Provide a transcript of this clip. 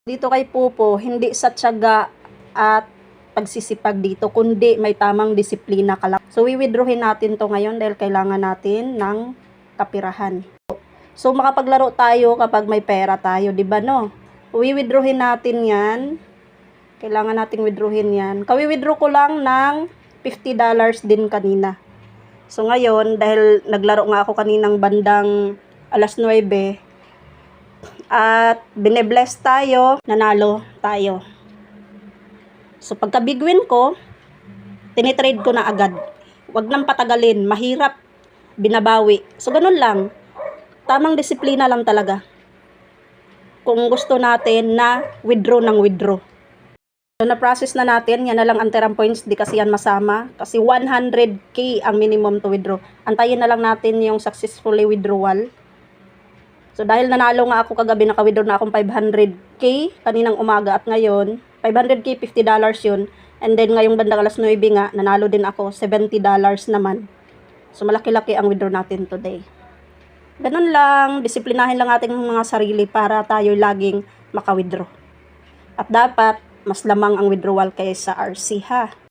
Dito kay Pupo, hindi sa tiyaga at pagsisipag dito, kundi may tamang disiplina ka lang. So, withdrawin natin to ngayon dahil kailangan natin ng kapirahan. So, makapaglaro tayo kapag may pera tayo, di ba no? Withdrawin natin yan. Kailangan nating withdrawin yan. Kawi-withdraw ko lang ng $50 din kanina. So, ngayon, dahil naglaro nga ako kaninang bandang alas 9, at bine-bless tayo, nanalo tayo. So, pagka big win ko, tinitrade ko na agad. Huwag nang patagalin, mahirap, binabawi. So, ganun lang. Tamang disiplina lang talaga. Kung gusto natin na withdraw ng withdraw. So, na-process na natin, yan na lang ang term points, di kasi yan masama. Kasi 100k ang minimum to withdraw. Antayin na lang natin yung successfully withdrawal. So, dahil nanalo nga ako kagabi, naka-withdraw na akong 500k kaninang umaga at ngayon, 500k, $50 yun. And then, ngayong bandang alas 9 nga, nanalo din ako, $70 naman. So, malaki-laki ang withdraw natin today. Ganun lang, disiplinahin lang ating mga sarili para tayo laging maka-withdraw. At dapat, mas lamang ang withdrawal kaysa RC ha.